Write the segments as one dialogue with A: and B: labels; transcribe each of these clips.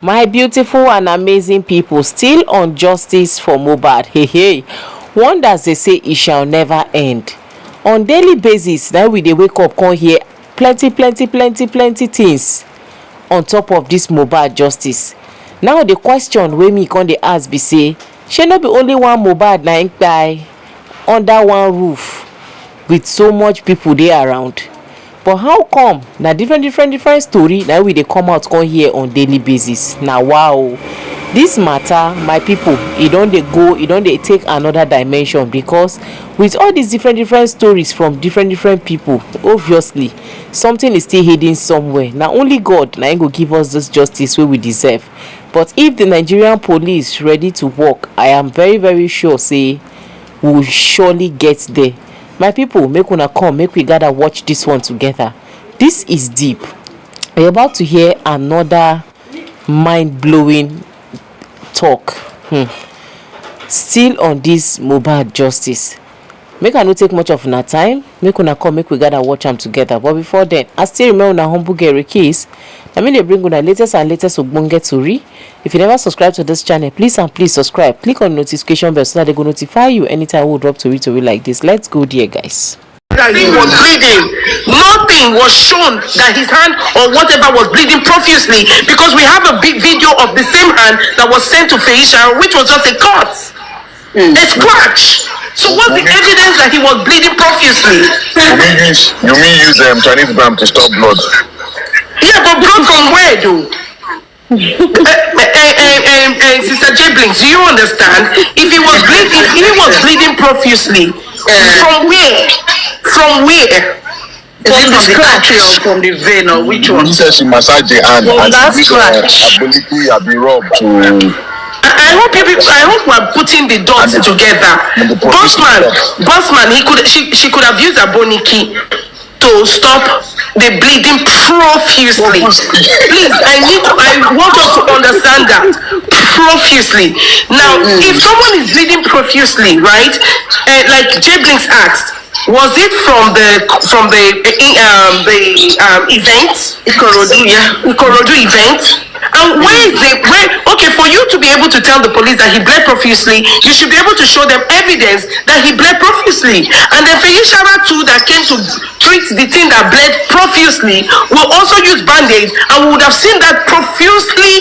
A: My beautiful and amazing people, still on justice for Mohbad. Hey, wonders they say it shall never end. On daily basis, now we dey wake up come hear plenty things on top of this Mohbad justice. Now the question wey me come dey ask be say, shey no be only one Mohbad na im kpai under one roof with so much people dey around? But how come na different story na we dey come out come hear on daily basis? Na wow, this matter, my people, e don dey take another dimension, because with all these different stories from different people, obviously something is still hidden somewhere. Na only God na im go give us this justice wey we deserve. But if the Nigerian police ready to work, I am very sure say we will surely get there. My people, make una come, make we gather watch this one together. This is deep. We're about to hear another mind-blowing talk. Still on this Mohbad justice. Make I no take much of una time. Make una come, make we gather watch am together. But before then, I still remember una humble kìrìkìrì. I mean, they bring una latest ogbonge tori. If you never subscribe to this channel, please subscribe. Click on the notification bell so that they go notify you anytime we drop tori like this. Let's go there, guys.
B: That he was bleeding. Nothing was shown that his hand or whatever was bleeding profusely, because we have a big video of the same hand that was sent to Sēçrēt, which was just a cut, a scratch. So what's the evidence that he was bleeding profusely?
C: You mean use Chinese balm to stop blood?
B: Yeah, but blood from where, though? Sister Jablings, do you understand? If he was bleeding profusely, from where? From where?
D: From the scratch or from the vein, or which one?
C: She said she massaged the hand and
D: that
C: she
D: scratch.
C: ability have been rubbed to.
B: I hope we're putting the dots together. Bossman, she could have used a boniki to stop the bleeding profusely. Please, I want us to understand that profusely. Now, if someone is bleeding profusely, right? Like Jablings asked, was it from the event, Ikorodu event? And okay, for you to be able to tell the police that he bled profusely, you should be able to show them evidence that he bled profusely. And then Sēçrēt too, that came to treat the thing that bled profusely, will also use bandage, and we would have seen that profusely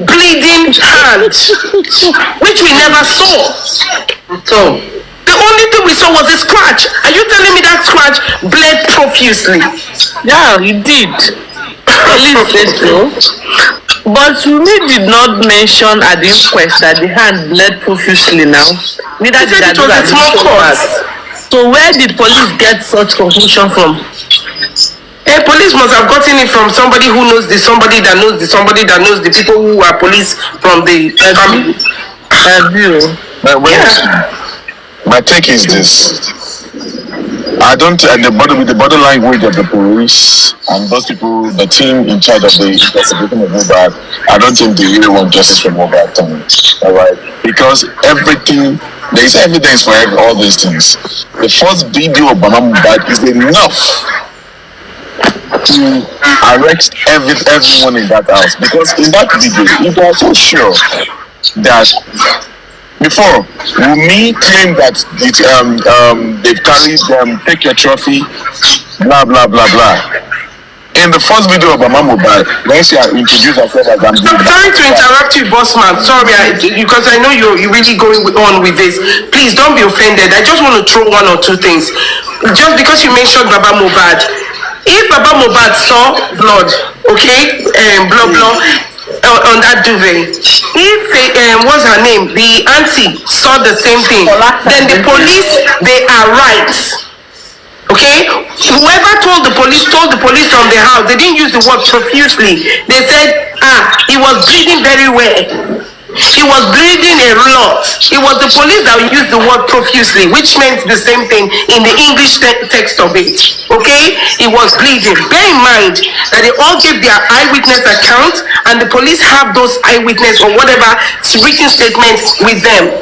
B: bleeding hand, which we never saw. So the only thing we saw was a scratch. Are you telling me that scratch bled profusely?
D: Yeah, he did. Police said so. But Wunmi did not mention at the inquest that the hand bled profusely now. Neither did
B: it was a small cut.
D: So where did police get such conclusion from?
B: Police must have gotten it from somebody who knows the somebody that knows the somebody that knows the people who are police from the family.
C: My take is this. I don't, the body language of the police and those people, the team in charge of the investigation of Mohbad, I don't think they really want justice for Mohbad. Alright? Because everything, there is evidence for all these things. The first video of Mohbad is enough to arrest everyone in that house. Because in that video, you are so sure that before, Wunmi claimed that they've carried take your trophy, blah. In the first video of Mohbad, when she introduced herself as
B: I'm sorry to interrupt you, Bossman. Sorry, because I know you're really going on with this. Please don't be offended. I just want to throw one or two things. Just because you mentioned Baba Mohbad. If Baba Mohbad saw blood, okay, blood on that duvet, if what's her name, the auntie saw the same thing, then the police, they are right. Okay, whoever told the police from the house, they didn't use the word profusely. They said, he was bleeding very well. He was bleeding a lot. It was the police that used the word profusely, which meant the same thing in the English text of it. Okay? It was bleeding. Bear in mind that they all give their eyewitness account, and the police have those eyewitness or whatever written statements with them.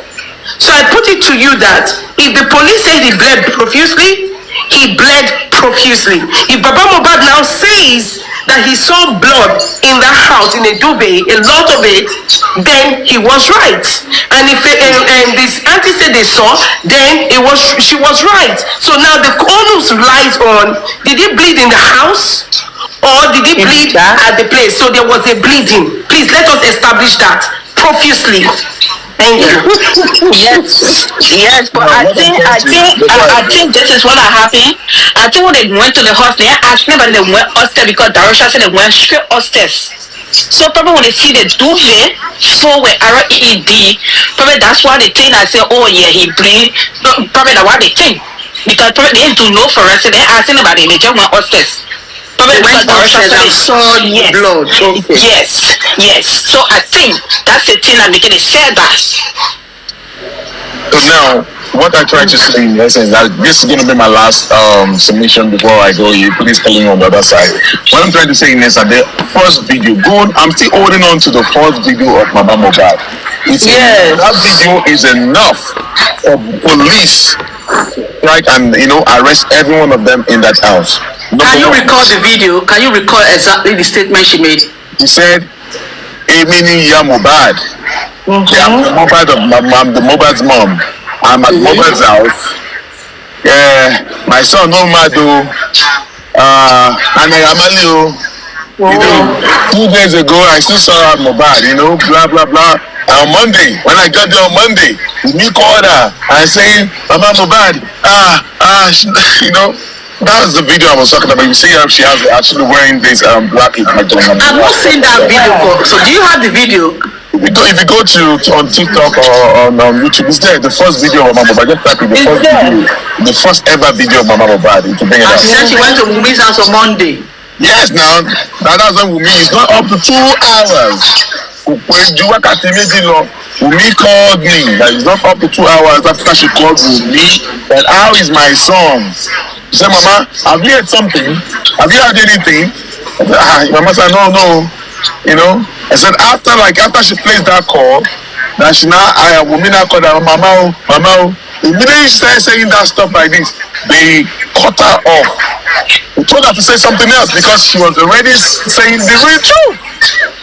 B: So I put it to you that if the police said he bled profusely, he bled profusely. If Baba Mohbad now says that he saw blood in that house in a duvet, a lot of it, then he was right. And if and this auntie said they saw, then she was right. So now the onus lies on, did he bleed in the house or did he bleed at the place? So there was a bleeding. Please let us establish that profusely. Thank you.
D: Yes, but I think this is what happened. I think when they went to the hospital, they asked me, but they went upstairs because Darosha said they went straight upstairs. So probably when they see the duvet full with RED, probably that's why they think I say, oh yeah, he bleed. No, probably that's why they think. Because probably they do know for us, and they asked anybody, they just went upstairs. Probably because Darosha said they saw blood. Okay. Yes. So I think that's the thing that making it said that.
C: So now, what I try to say in essence, that this is going to be my last submission before I go. You please tell me on the other side. What I'm trying to say in essence, the first video, I'm still holding on to the first video of Baba Mohbad. That video is enough for police, right, and arrest every one of them in that house.
D: Can you recall the video? Can you recall exactly the statement she made?
C: She said, "Emini ya Mohbad." The Mohbad's mom. I'm at Mohbad's house. Yeah, my son Nomado. And Amalio. 2 days ago I still saw Mohbad. Blah blah blah. On Monday, when I got there on Monday, me called her and saying, "Mama Mohbad, That was the video I was talking about. You see her, she has actually wearing this black.
D: I've not seen that video before. So do you have the video?
C: If you go on TikTok or on YouTube, it's there. The first video of Mama Mohbad. Just type in the first ever video of Mama Mohbad. To bring it up.
D: And then she went to Wunmi's house on Monday.
C: Yes, now that's when Wunmi is not up to 2 hours. Wunmi called me. That is not up to 2 hours after she called Wunmi. And how is my son? She said, "Mama, have you heard something? Have you heard anything?" I said, Mama said, no. I said after she placed that call, that she now Wunmi now called her, Mama. Immediately she started saying that stuff like this, they cut her off. They told her to say something else because she was already saying the real truth.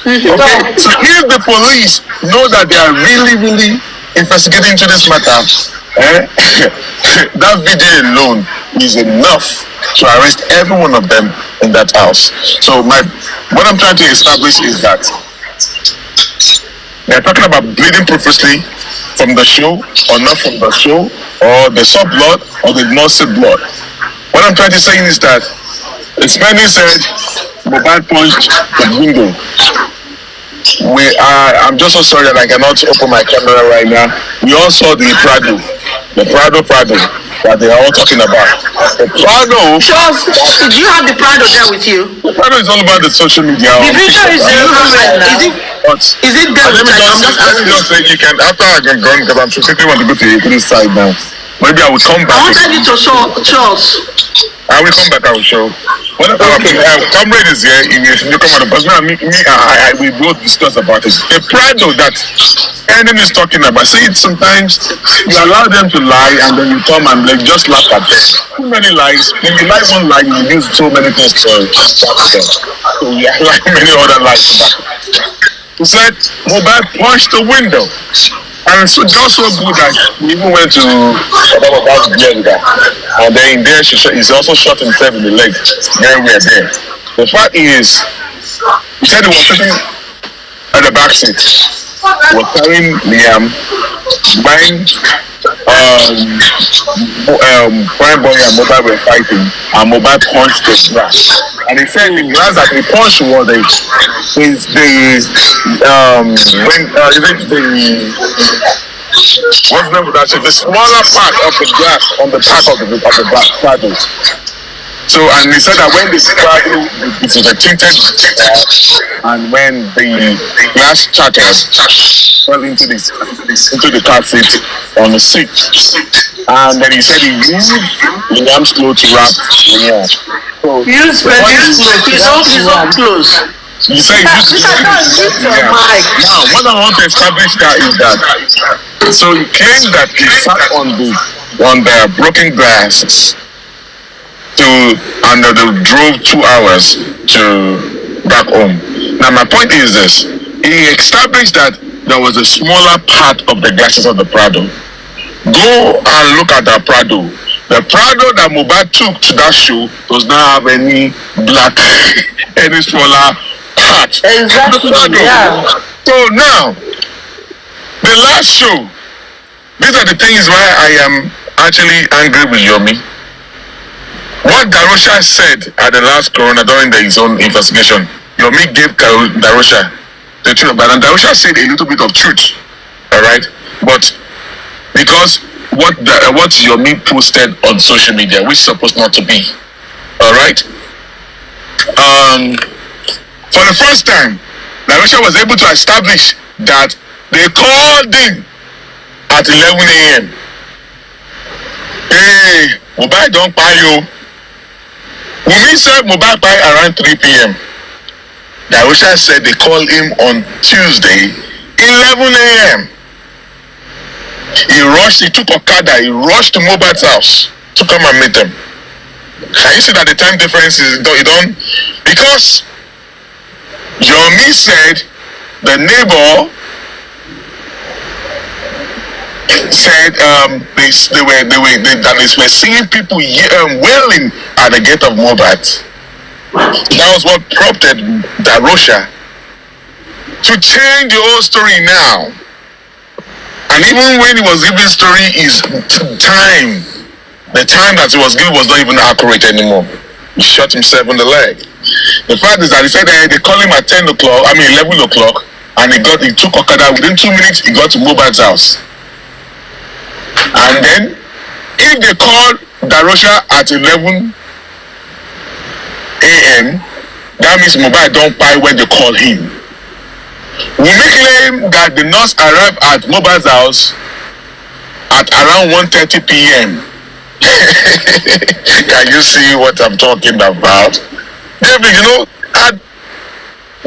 C: Okay, so if the police know that they are really, really investigating into this matter, that video alone is enough to arrest every one of them in that house. So what I'm trying to establish is that they're talking about bleeding profusely from the show or not from the show, or they saw blood or they did not see blood. What I'm trying to say is that it's many said Mohbad punched the window. I'm just so sorry that I cannot open my camera right now. We all saw the Prado that they are all talking about. The Prado.
D: Charles, did you have the Prado there with you?
C: The Prado is all about the social media.
D: The video is there. Is it there?
C: Let me just say you can, after I get gone, because I'm specifically want to go to the side now. Maybe I will come back.
D: I wanted you to show Charles.
C: I will come back, I will show. When comrade is here, you come on the bus. We both discuss about it. The Prado that enemy is talking about. See, sometimes you allow them to lie and then you come and just laugh at them. Too many lies. When you lie one lie, you use so many things to chat them. So you lie many other lies. He said, Mohbad punched the window. And so just so good that we even went to Mohbad's grave, and then in there he's also shot himself in the leg. Then we are there. The fact is, he said he was sitting at the back seat, was carrying Liam, buying Prime Boy and Mohbad were fighting, and Mohbad punched the glass. And he said the glass that he punched was the smaller part of the glass on the back of the black paddle. So, and he said that when the paddle, it was a tinted glass, and when the glass shattered, fell into the car seat on the seat. And then he said he used Liam's clothes to wrap Liam. So,
D: his own clothes.
C: You say you now, what I want to establish is that so he claimed that he sat on the broken glass and they drove 2 hours to back home. Now my point is this: he established that there was a smaller part of the glasses of the Prado. Go and look at the Prado. The Prado that Mohbad took to that show does not have any black, any smaller part.
A: Exactly. Yeah.
C: So now, the last show, these are the things why I am actually angry with Yomi. What Darosha said at the last corona during his own investigation, Yomi gave Darosha the truth, but Darosha said a little bit of truth, all right? But because what Yomi posted on social media, which is supposed not to be, all right? For the first time, Darosha was able to establish that they called him at 11 a.m. Hey, Mohbad don't buy you. Wunmi said Mohbad buy around 3 p.m. Darosha said they called him on Tuesday, 11 a.m. He took Okada, he rushed to Mohbad's house to come and meet them. Can you see that the time difference is done? Because Yomi said the neighbor said they were seeing people wailing at the gate of Mohbad. That was what prompted Darosha to change the whole story now. And even when he was giving story, the time that he was giving was not even accurate anymore. He shot himself in the leg. The fact is that he said they called him at 11 o'clock, and he took Okada. Within 2 minutes, he got to Mohbad's house. And then, if they call Darosha at 11 a.m., that means Mohbad don't buy when they call him. Wunmi claim that the nurse arrived at Mohbad's house at around 1:30 p.m. Can you see what I'm talking about? David,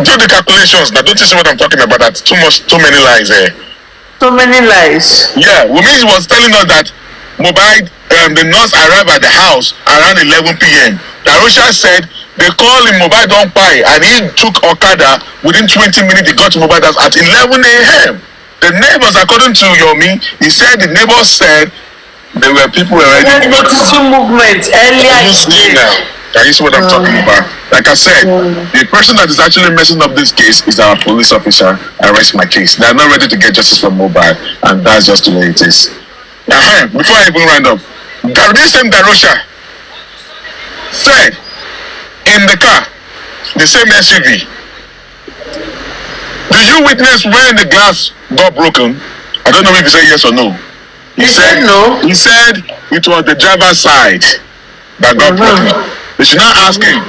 C: do the calculations. Now, don't you see what I'm talking about? That's too many lies here.
A: So many lies.
C: Yeah, Wunmi was telling us that Mohbad, the nurse arrived at the house around 11 p.m. Darosha said they called him, Mohbad don't buy, and he took Okada. Within 20 minutes, he got to Mohbad house at 11 a.m. The neighbors, according to Yomi, he said the neighbors said there were people already.
A: There's noticing movement earlier today.
C: Can you see what I'm talking about? Like I said, the person that is actually messing up this case is our police officer. I rest my case. They are not ready to get justice from Mohbad, and that's just the way it is. Before I even round up, this same Darosha said in the car, the same SUV, did you witness when the glass got broken? I don't know if he said yes or no. He said
A: no.
C: He said it was the driver's side that got broken. They should not ask him.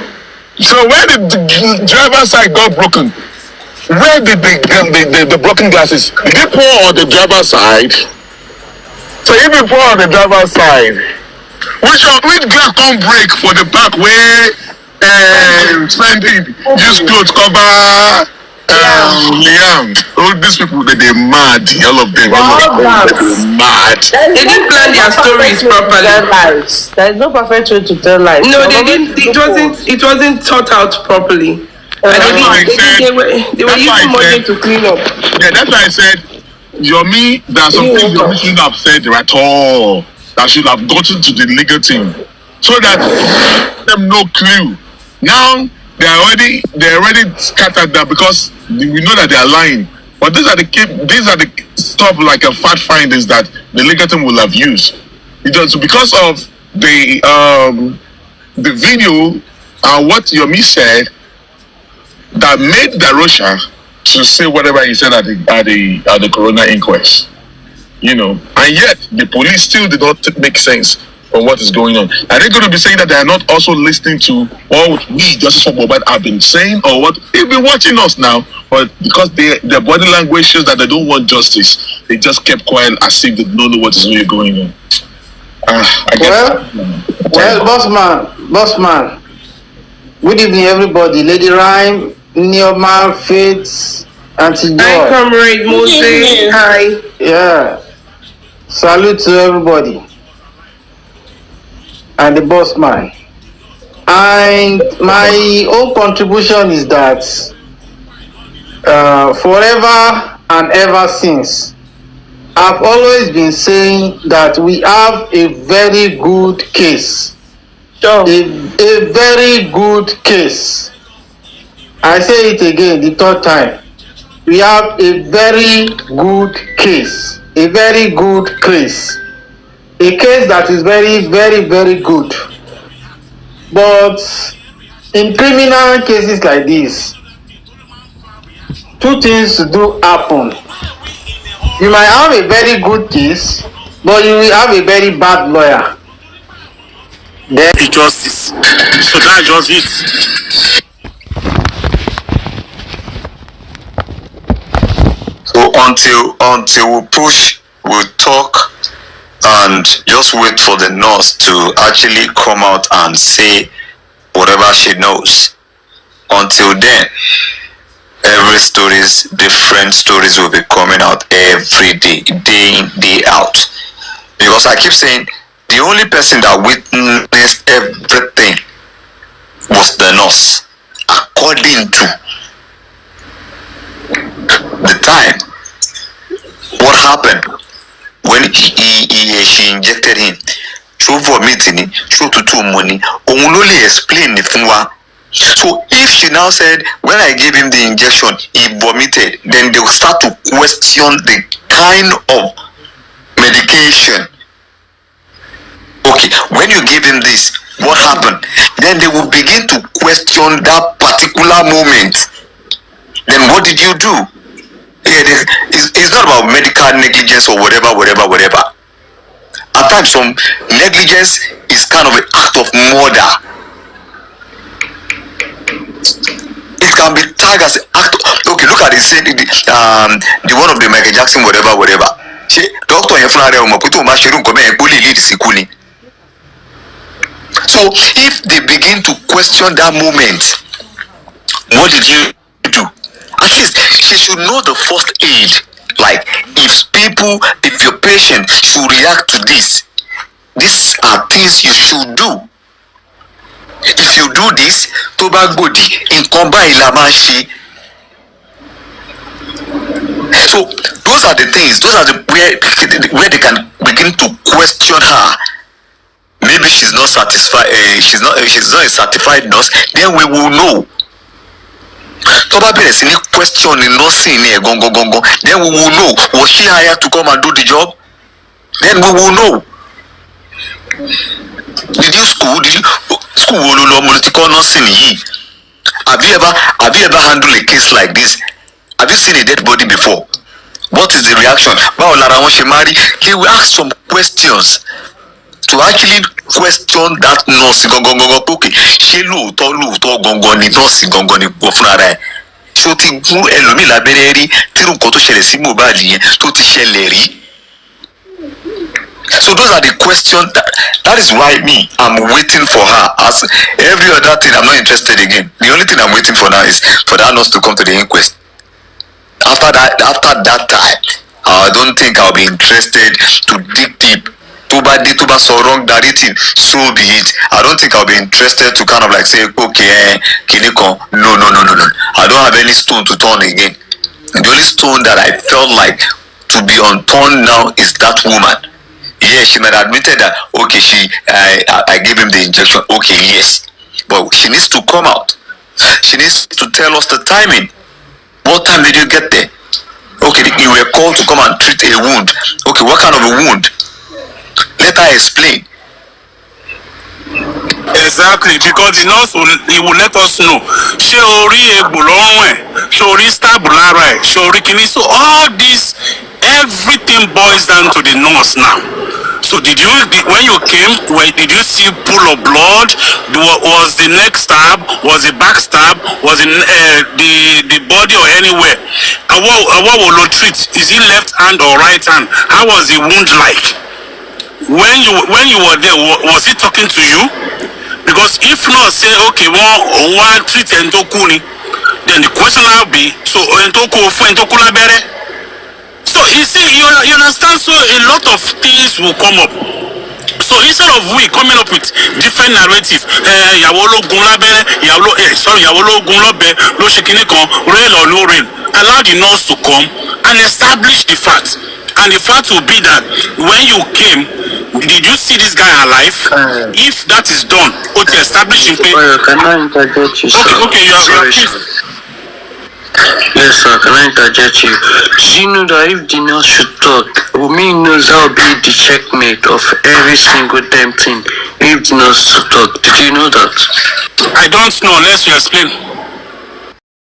C: So when the driver's side got broken, where did the broken glasses? Did they pour on the driver's side? So if you pour on the driver's side, which glass can't break for the back where spending use clothes cover Liam? All these people they're mad, all of them. They're mad.
B: They didn't plan their stories properly.
A: There is no perfect way to tell lies.
B: No, they didn't. It wasn't thought out properly. They were using money to clean up.
C: Yeah, that's why I said, Yomi, there are some things Yomi shouldn't have said at all. That should have gotten to the legal team, so that them no clue. Now they're already scattered there because we know that they are lying. But these are the stuff like a fact findings that the legal team will have used. Because of the video and what Yomi said that made Darosha to say whatever he said at the coroner inquest. And yet the police still did not make sense from what is going on. Are they going to be saying that they are not also listening to what we, justiceformohbad, have been saying, or what they've been watching us now? But because their body language shows that they don't want justice, they just kept quiet as if they don't know what is really going on.
E: Boss man. Good evening, everybody. Lady Rhyme, Neoma, Faith, Auntie Joy.
B: Hi, Comrade Moses. Hi.
E: Yeah. Salute to everybody. And the boss man. And my own contribution is that forever and ever since, I've always been saying that we have a very good case. A very good case. I say it again the third time. We have a very good case. A very good case. A case that is very, very, very good. But in criminal cases like this, two things do happen. You might have a very good case, but you will have a very bad lawyer. Then
C: justice. So that's just it. So until we push, we talk, and just wait for the nurse to actually come out and say whatever she knows. Until then, different stories will be coming out every day, day in, day out. Because I keep saying, the only person that witnessed everything was the nurse, according to the time. What happened when she injected him? Through vomiting, through tutu money, only explain it. So if she now said, when I gave him the injection, he vomited, then they will start to question the kind of medication. Okay, when you give him this, what happened? Then they will begin to question that particular moment. Then what did you do? It's not about medical negligence or whatever. At times, some negligence is kind of an act of murder. It can be tagged as an act of, okay, look at it, say the one of the Michael Jackson, whatever. Doctor so if they begin to question that moment, what did you do? At least she should know the first aid. Like if your patient should react to this, these are things you should do. If you do this, to bad body in combat ilamashi. So those are the things. Those are where they can begin to question her. Maybe she's not satisfied. She's not a certified nurse. Then we will know. Toba beres any question in nursing here, gongo. Then we will know. Was she hired to come and do the job? Then we will know. Did you school nursing? Have you ever handled a case like this? Have you seen a dead body before? What is the reaction? He will ask some questions to actually question that nurse. Okay, ṣé lóòótọ́ gangan ni nurse gangan ni gbọ́ fúnra rẹ̀? Ṣé o ti gún ẹlòmíì lábẹ́rẹ́ rí tí nǹkan tó ṣẹlẹ̀ sí mohbad yẹn tó ti ṣẹlẹ̀ rí? So those are the questions that is why I'm waiting for her. As every other thing, I'm not interested again. The only thing I'm waiting for now is for that nurse to come to the inquest. After that time, I don't think I'll be interested to dig deep. Tuba so wrong narrative, so be it. I don't think I'll be interested to kind of like say, okay, Kiniko, no. I don't have any stone to turn again. The only stone that I felt like to be unturned now is that woman. Yes, she might have admitted that, okay, I gave him the injection. Okay, yes. But she needs to come out. She needs to tell us the timing. What time did you get there? Okay, you were called to come and treat a wound. Okay, what kind of a wound? Let her explain.
F: Exactly, because the nurse will let us know. Ṣé orí egbò lọ́rùn ẹ̀, ṣé orí stab lára ẹ̀, ṣé orí kìíní. So all this, everything boils down to the nurse now. So when you came, did you see pool of blood? Was the neck stab? Was the back stab? Was the body or anywhere? And what will you treat? Is it left hand or right hand? How was the wound like? When you were there, was he talking to you? Because if not, say okay, one treat entokuni, then the question will be, so entoko fún entokula bere. So you see, you understand. So a lot of things will come up. So instead of we coming up with different narrative, ìyàwó ológun lábẹ́rẹ́, ìyàwó ológun lọ́bẹ ló ṣe kinní kan, rain or no rain, allow the nurse to come and establish the fact. And the fact will be that when you came, did you see this guy alive? If that is done, okay, establishing pay.
G: Can I interject you, sir?
F: Okay, you are please.
G: Yes, sir. Can I interject you? Do you know that if the nurse should talk, Wunmi knows that will be the checkmate of every single damn thing. If the nurse should talk, did you know that?
F: I don't know unless you explain.